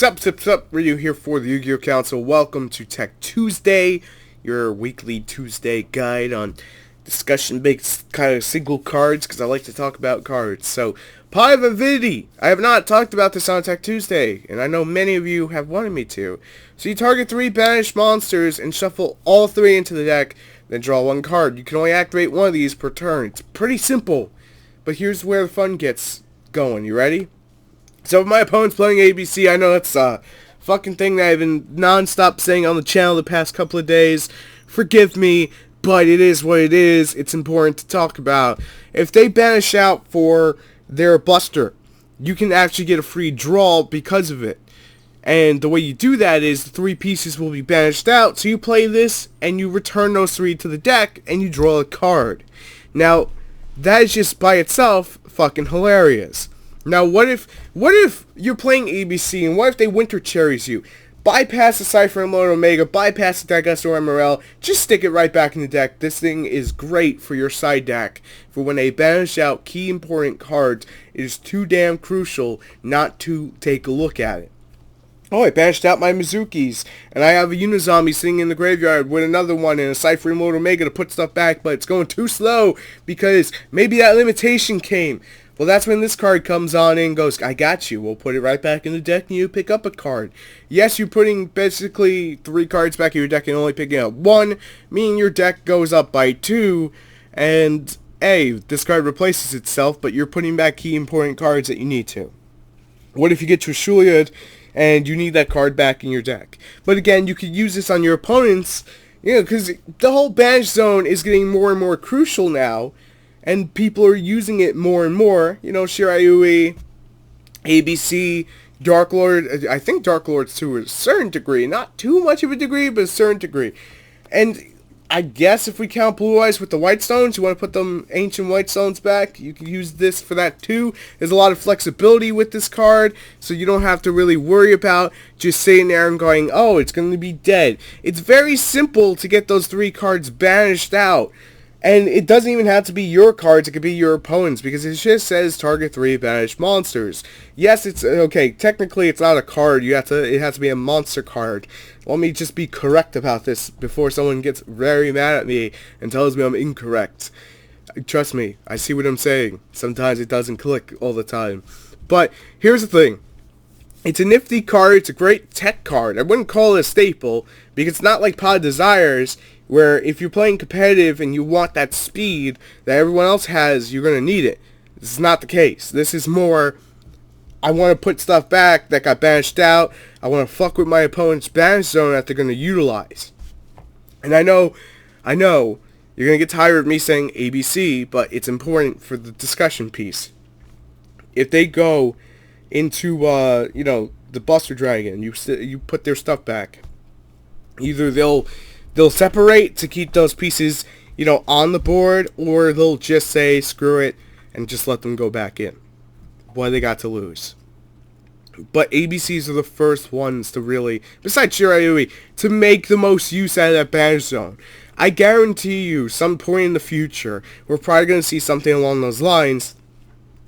Sup, Ryu here for the Yu-Gi-Oh! Council. Welcome to Tech Tuesday, your weekly Tuesday guide on discussion-based kind of single cards, because I like to talk about cards. So, Pie of Avidity. I have not talked about this on Tech Tuesday, and I know many of you have wanted me to. So you target 3 banished monsters and shuffle all 3 into the deck, then draw 1 card. You can only activate 1 of these per turn. It's pretty simple, but here's where the fun gets going. You ready? So if my opponent's playing ABC, I know that's a fucking thing that I've been non-stop saying on the channel the past couple of days. Forgive me, but it is what it is. It's important to talk about. If they banish out for their Buster, you can actually get a free draw because of it. And the way you do that is the 3 pieces will be banished out. So you play this and you return those 3 to the deck and you draw a card. Now, that is just by itself fucking hilarious. Now, what if you're playing ABC, and what if they Winter Cherries you? Bypass the Cypher and Lord Omega, bypass the Dagus or MRL, just stick it right back in the deck. This thing is great for your side deck. For when they banish out key important cards, it is too damn crucial not to take a look at it. Oh, I banished out my Mizukis, and I have a Unizombie sitting in the graveyard with another one and a Cypher and Lord Omega to put stuff back, but it's going too slow because maybe that limitation came. Well, that's when this card comes on and goes, I got you. We'll put it right back in the deck and you pick up a card. Yes, you're putting basically 3 cards back in your deck and only picking up 1, meaning your deck goes up by 2, and A, this card replaces itself, but you're putting back key important cards that you need to. What if you get to Shuliad and you need that card back in your deck? But again, you could use this on your opponents, because the whole banish zone is getting more and more crucial now. And people are using it more and more. Shirayui, ABC, Dark Lord. I think Dark Lord's to a certain degree. Not too much of a degree, but a certain degree. And I guess if we count Blue Eyes with the White Stones, you want to put them Ancient White Stones back, you can use this for that too. There's a lot of flexibility with this card, so you don't have to really worry about just sitting there and going, oh, it's going to be dead. It's very simple to get those 3 cards banished out. And it doesn't even have to be your cards, it could be your opponent's, because it just says target 3 banished monsters. Yes, it's okay, technically it's not a card, it has to be a monster card. Let me just be correct about this before someone gets very mad at me and tells me I'm incorrect. Trust me, I see what I'm saying. Sometimes it doesn't click all the time. But here's the thing. It's a nifty card, it's a great tech card. I wouldn't call it a staple, because it's not like Pod Desires, where if you're playing competitive and you want that speed that everyone else has, you're going to need it. This is not the case. This is more, I want to put stuff back that got banished out. I want to fuck with my opponent's banish zone that they're going to utilize. And I know, you're going to get tired of me saying ABC, but it's important for the discussion piece. If they go into, the Buster Dragon, you put their stuff back. Either they'll separate to keep those pieces, on the board, or they'll just say, screw it, and just let them go back in. What do they got to lose? But ABCs are the first ones to really, besides Shirayui, to make the most use out of that banish zone. I guarantee you, some point in the future, we're probably going to see something along those lines,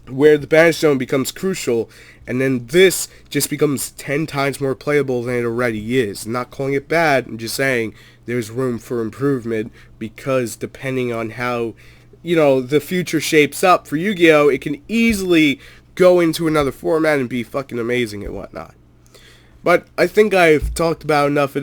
where the banish zone becomes crucial, and then this just becomes 10 times more playable than it already is. I'm not calling it bad, I'm just saying there's room for improvement, because depending on how, the future shapes up for Yu-Gi-Oh!, it can easily go into another format and be fucking amazing and whatnot. But I think I've talked about it enough,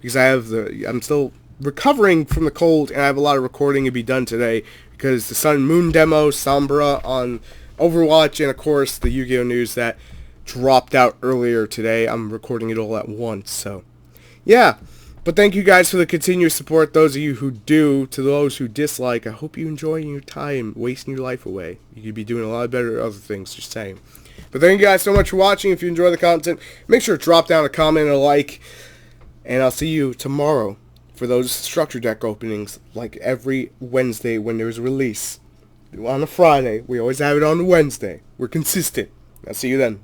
because I'm still recovering from the cold, and I have a lot of recording to be done today, because the Sun and Moon demo, Sombra on Overwatch, and of course the Yu-Gi-Oh! News that dropped out earlier today. I'm recording it all at once, so yeah. But thank you guys for the continuous support, those of you who do. To those who dislike, I hope you enjoy your time wasting your life away. You could be doing a lot better other things, just saying. But thank you guys so much for watching. If you enjoy the content, make sure to drop down a comment and a like, and I'll see you tomorrow for those structure deck openings, like every Wednesday when there's a release. On a Friday, we always have it on a Wednesday. We're consistent. I'll see you then.